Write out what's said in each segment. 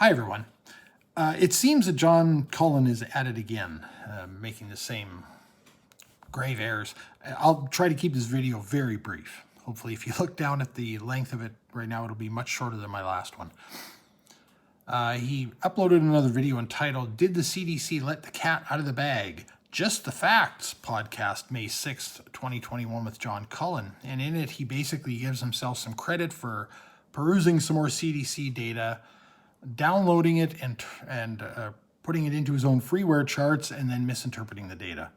Hi, everyone. It seems that John Cullen is at it again, making the same grave errors. I'll try to keep this video very brief. Hopefully, if you look down at the length of it right now, it'll be much shorter than my last one. He uploaded another video entitled, "Did the CDC Let the Cat Out of the Bag? Just the Facts" podcast, May 6th, 2021 with John Cullen. And in it, he basically gives himself some credit for perusing some more CDC data, downloading it and putting it into his own freeware charts, and then misinterpreting the data.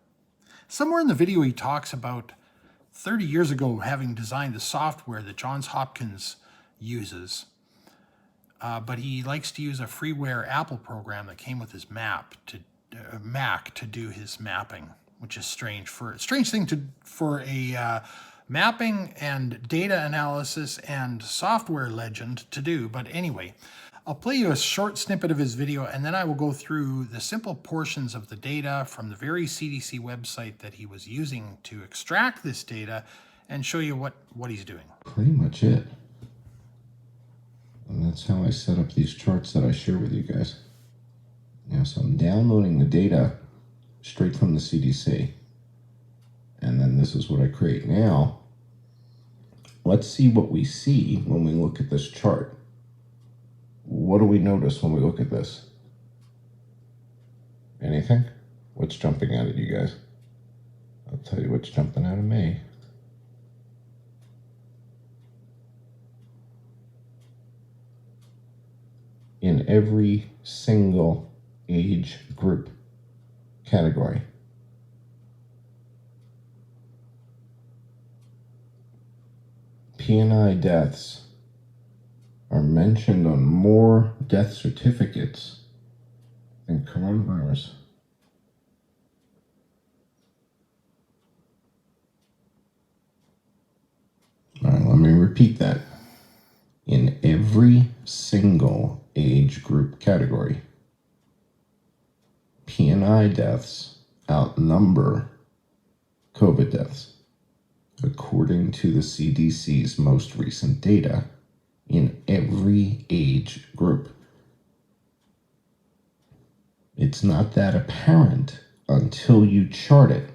Somewhere in the video, he talks about 30 years ago having designed the software that Johns Hopkins uses, but he likes to use a freeware Apple program that came with his Mac to do his mapping, which is strange for a mapping and data analysis and software legend to do. But anyway, I'll play you a short snippet of his video, and then I will go through the simple portions of the data from the very CDC website that he was using to extract this data and show you what he's doing. Pretty much it. And that's how I set up these charts that I share with you guys. So I'm downloading the data straight from the CDC. And then this is what I create. Now, let's see what we see when we look at this chart. What do we notice when we look at this? Anything? What's jumping out at you guys? I'll tell you what's jumping out of me. In every single age group category, P&I deaths are mentioned on more death certificates than coronavirus. All right, let me repeat that. In every single age group category, P&I deaths outnumber COVID deaths, according to the CDC's most recent data, in every age group. It's not that apparent until you chart it.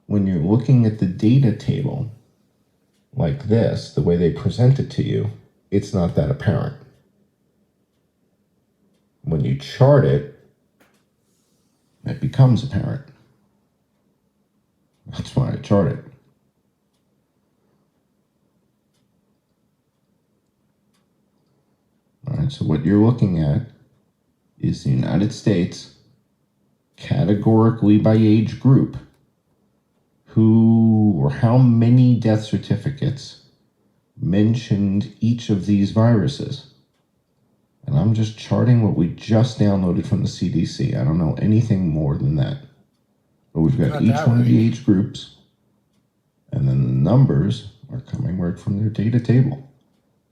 When you're looking at the data table like this, the way they present it to you, it's not that apparent. When you chart it, it becomes apparent. That's why I chart it. All right, so what you're looking at is the United States, categorically by age group, who or how many death certificates mentioned each of these viruses. And I'm just charting what we just downloaded from the CDC. I don't know anything more than that. But we've got each one of the age groups, and then the numbers are coming right from their data table.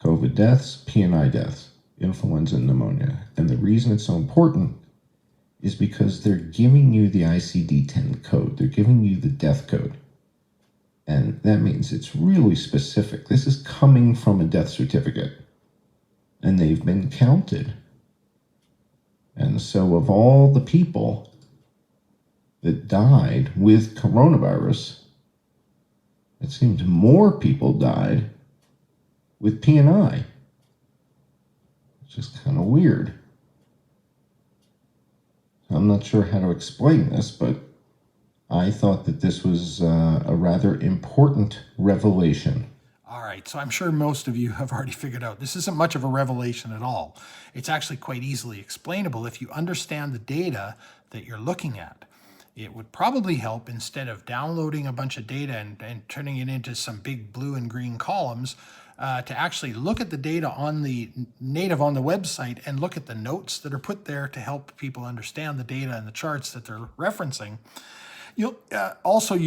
COVID deaths, P&I deaths, influenza and pneumonia. And the reason it's so important is because they're giving you the ICD-10 code. They're giving you the death code. And that means it's really specific. This is coming from a death certificate. And they've been counted. And so of all the people that died with coronavirus, it seems more people died with P&I. It's just kind of weird. I'm not sure how to explain this, but I thought that this was a rather important revelation. All right, so I'm sure most of you have already figured out this isn't much of a revelation at all. It's actually quite easily explainable if you understand the data that you're looking at. It would probably help, instead of downloading a bunch of data and turning it into some big blue and green columns, to actually look at the data on the native on the website and look at the notes that are put there to help people understand the data and the charts that they're referencing. You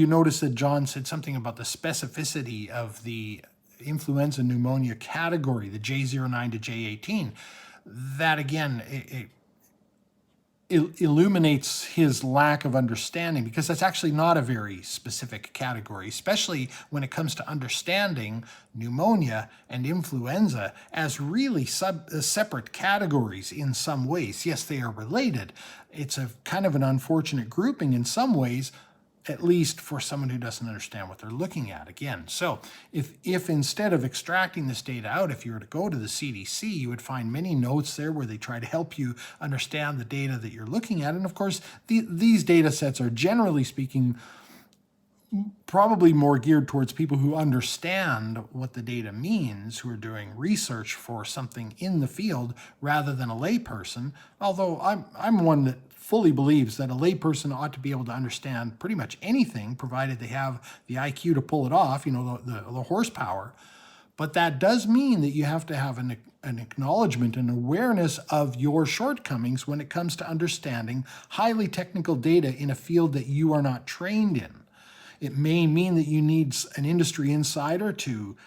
notice that John said something about the specificity of the influenza pneumonia category, the J09 to J18. That again, illuminates his lack of understanding, because that's actually not a very specific category, especially when it comes to understanding pneumonia and influenza as really separate categories in some ways. Yes, they are related. It's a kind of an unfortunate grouping in some ways, at least for someone who doesn't understand what they're looking at. Again, so if instead of extracting this data out, if you were to go to the CDC, you would find many notes there where they try to help you understand the data that you're looking at. And of course, these data sets are, generally speaking, probably more geared towards people who understand what the data means, who are doing research for something in the field, rather than a layperson. Although I'm one that fully believes that a layperson ought to be able to understand pretty much anything, provided they have the IQ to pull it off, you know, the horsepower. But that does mean that you have to have an acknowledgement and awareness of your shortcomings when it comes to understanding highly technical data in a field that you are not trained in. It may mean that you need an industry insider to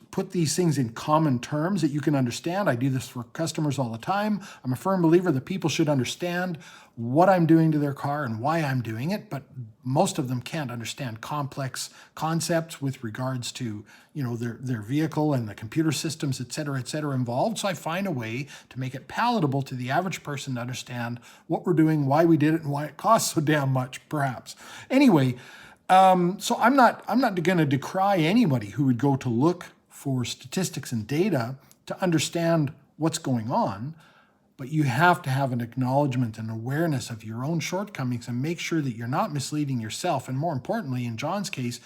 put these things in common terms that you can understand. I do this for customers all the time. I'm a firm believer that people should understand what I'm doing to their car and why I'm doing it, but most of them can't understand complex concepts with regards to, you know, their vehicle and the computer systems, et cetera, involved. So I find a way to make it palatable to the average person to understand what we're doing, why we did it, and why it costs so damn much, perhaps. Anyway, so I'm not going to decry anybody who would go to look for statistics and data to understand what's going on, but you have to have an acknowledgement and awareness of your own shortcomings and make sure that you're not misleading yourself, and more importantly, in John's case,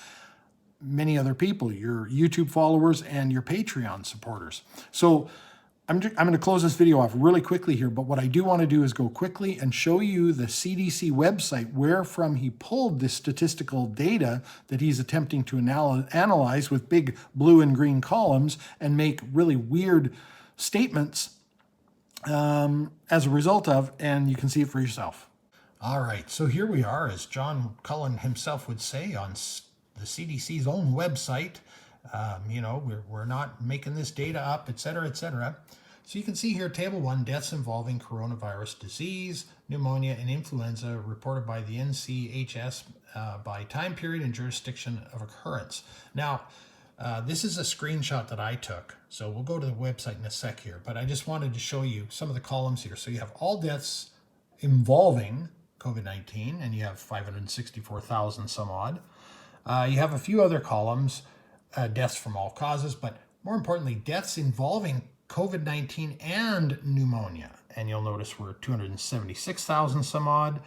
many other people, your YouTube followers and your Patreon supporters. So I'm going to close this video off really quickly here, but what I do want to do is go quickly and show you the CDC website where from he pulled this statistical data that he's attempting to analyze with big blue and green columns and make really weird statements as a result of, and you can see it for yourself. All right, so here we are, as John Cullen himself would say, on the CDC's own website. You know, we're not making this data up, et cetera, et cetera. So you can see here, Table 1, deaths involving coronavirus disease, pneumonia, and influenza reported by the NCHS by time period and jurisdiction of occurrence. Now, this is a screenshot that I took, so we'll go to the website in a sec here, but I just wanted to show you some of the columns here. So you have all deaths involving COVID-19, and you have 564,000 some odd. You have a few other columns, deaths from all causes, but more importantly, deaths involving COVID-19 and pneumonia. And you'll notice we're 276,000 some odd.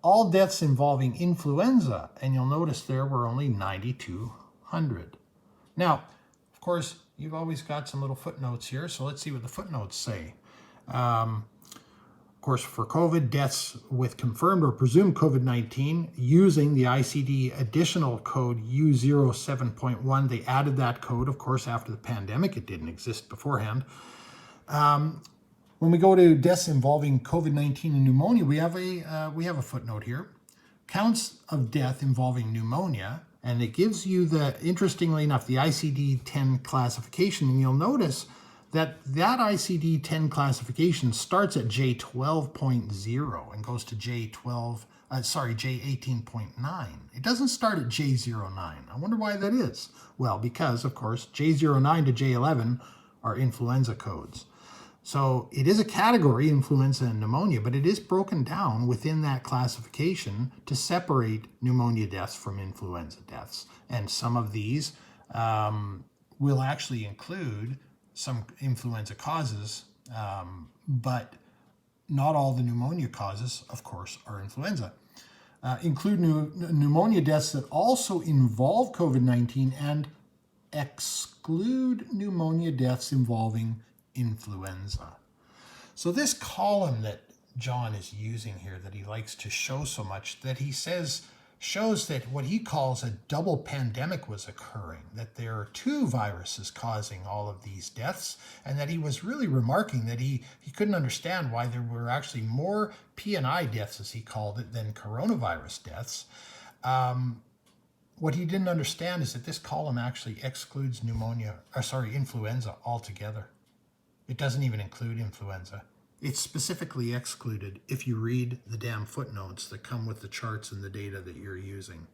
All deaths involving influenza, and you'll notice there were only 9,200. Now, of course, you've always got some little footnotes here, so let's see what the footnotes say. Of course, for COVID, deaths with confirmed or presumed COVID-19 using the ICD additional code U07.1. They added that code, of course, after the pandemic. It didn't exist beforehand. When we go to deaths involving COVID-19 and pneumonia, we have a footnote here. Counts of death involving pneumonia, and it gives you interestingly enough, the ICD-10 classification, and you'll notice that ICD-10 classification starts at J12.0 and goes to J18.9. It doesn't start at J09. I wonder why that is. Well, because, of course, J09 to J11 are influenza codes. So it is a category, influenza and pneumonia, but it is broken down within that classification to separate pneumonia deaths from influenza deaths. And some of these will actually include some influenza causes, but not all the pneumonia causes, of course, are influenza. Include pneumonia deaths that also involve COVID-19 and exclude pneumonia deaths involving influenza. So this column that John is using here, that he likes to show so much, that he says shows that what he calls a double pandemic was occurring, that there are two viruses causing all of these deaths, and that he was really remarking that he couldn't understand why there were actually more P&I deaths, as he called it, than coronavirus deaths. What he didn't understand is that this column actually excludes influenza altogether. It doesn't even include influenza. It's specifically excluded if you read the damn footnotes that come with the charts and the data that you're using.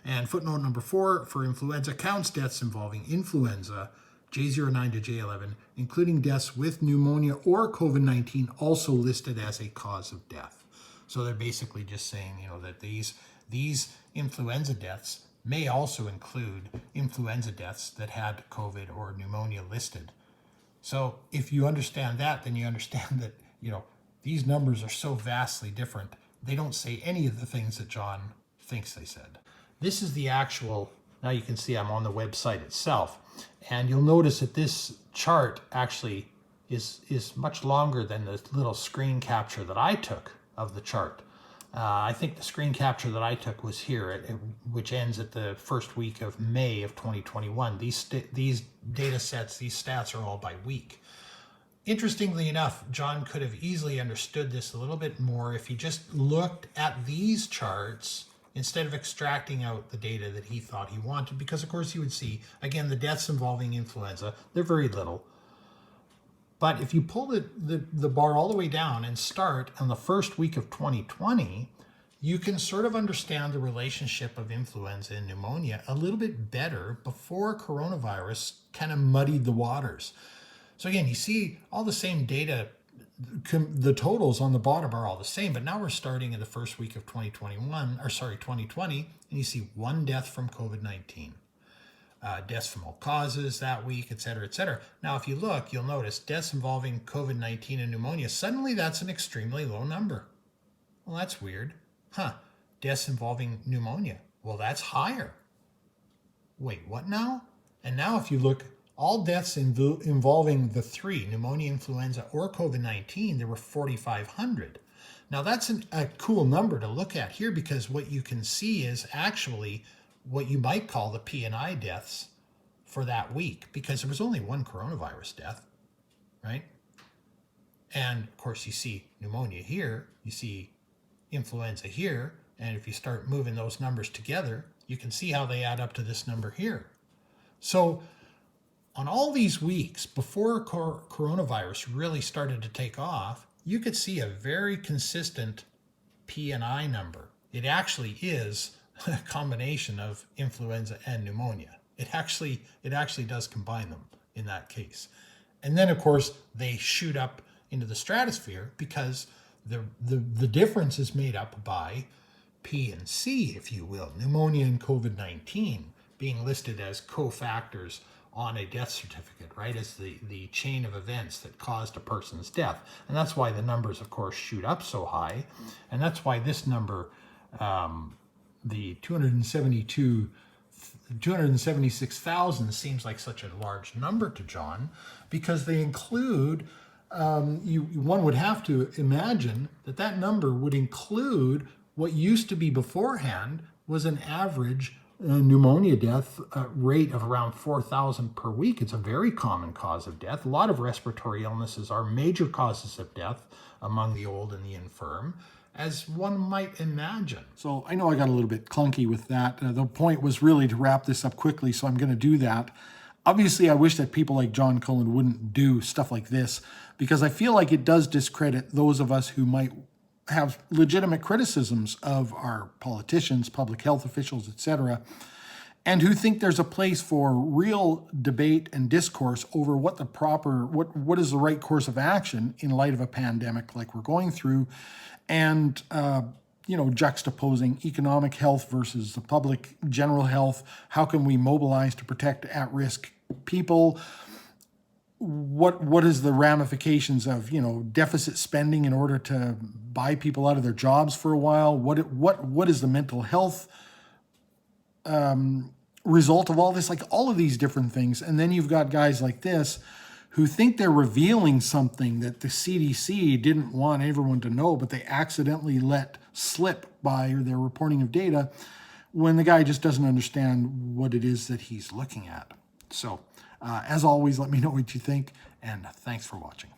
And footnote number 4, for influenza counts deaths involving influenza J09 to J11, including deaths with pneumonia or COVID-19, also listed as a cause of death. So they're basically just saying, that these influenza deaths may also include influenza deaths that had COVID or pneumonia listed. So if you understand that, then you understand that, these numbers are so vastly different. They don't say any of the things that John thinks they said. This is the actual, now you can see I'm on the website itself. And you'll notice that this chart actually is much longer than the little screen capture that I took of the chart. I think the screen capture that I took was here, which ends at the first week of May of 2021. These data sets, these stats are all by week. Interestingly enough, John could have easily understood this a little bit more if he just looked at these charts instead of extracting out the data that he thought he wanted, because of course you would see, again, the deaths involving influenza, they're very little. But if you pull the bar all the way down and start on the first week of 2020, you can sort of understand the relationship of influenza and pneumonia a little bit better before coronavirus kind of muddied the waters. So again, you see all the same data, the totals on the bottom are all the same, but now we're starting in the first week of 2020, and you see 1 death from COVID-19. Deaths from all causes that week, et cetera, et cetera. Now, if you look, you'll notice deaths involving COVID-19 and pneumonia, suddenly that's an extremely low number. Well, that's weird. Deaths involving pneumonia, well, that's higher. Wait, what now? And now if you look, all deaths involving the 3, pneumonia, influenza, or COVID-19, there were 4,500. Now, that's a cool number to look at here, because what you can see is actually what you might call the P&I deaths for that week, because there was only 1 coronavirus death, right? And of course you see pneumonia here, you see influenza here, and if you start moving those numbers together, you can see how they add up to this number here. So on all these weeks before coronavirus really started to take off, you could see a very consistent P&I number. It actually is a combination of influenza and pneumonia. It actually does combine them in that case. And then of course they shoot up into the stratosphere because the difference is made up by P and C, if you will, pneumonia and COVID-19 being listed as cofactors on a death certificate, right, as the chain of events that caused a person's death. And that's why the numbers, of course, shoot up so high. And that's why this number, the 276,000 seems like such a large number to John, because they include, one would have to imagine that number would include what used to be beforehand was an average pneumonia death rate of around 4,000 per week. It's a very common cause of death. A lot of respiratory illnesses are major causes of death among the old and the infirm, as one might imagine. So I know I got a little bit clunky with that. The point was really to wrap this up quickly, so I'm going to do that. Obviously, I wish that people like John Cullen wouldn't do stuff like this, because I feel like it does discredit those of us who might have legitimate criticisms of our politicians, public health officials, etc., and who think there's a place for real debate and discourse over what is the right course of action in light of a pandemic like we're going through, and juxtaposing economic health versus the public general health. How can we mobilize to protect at-risk people? What is the ramifications of deficit spending in order to buy people out of their jobs for a while? What is the mental health result of all this? Like all of these different things. And then you've got guys like this who think they're revealing something that the CDC didn't want everyone to know, but they accidentally let slip by their reporting of data, when the guy just doesn't understand what it is that he's looking at. So as always, let me know what you think, and thanks for watching.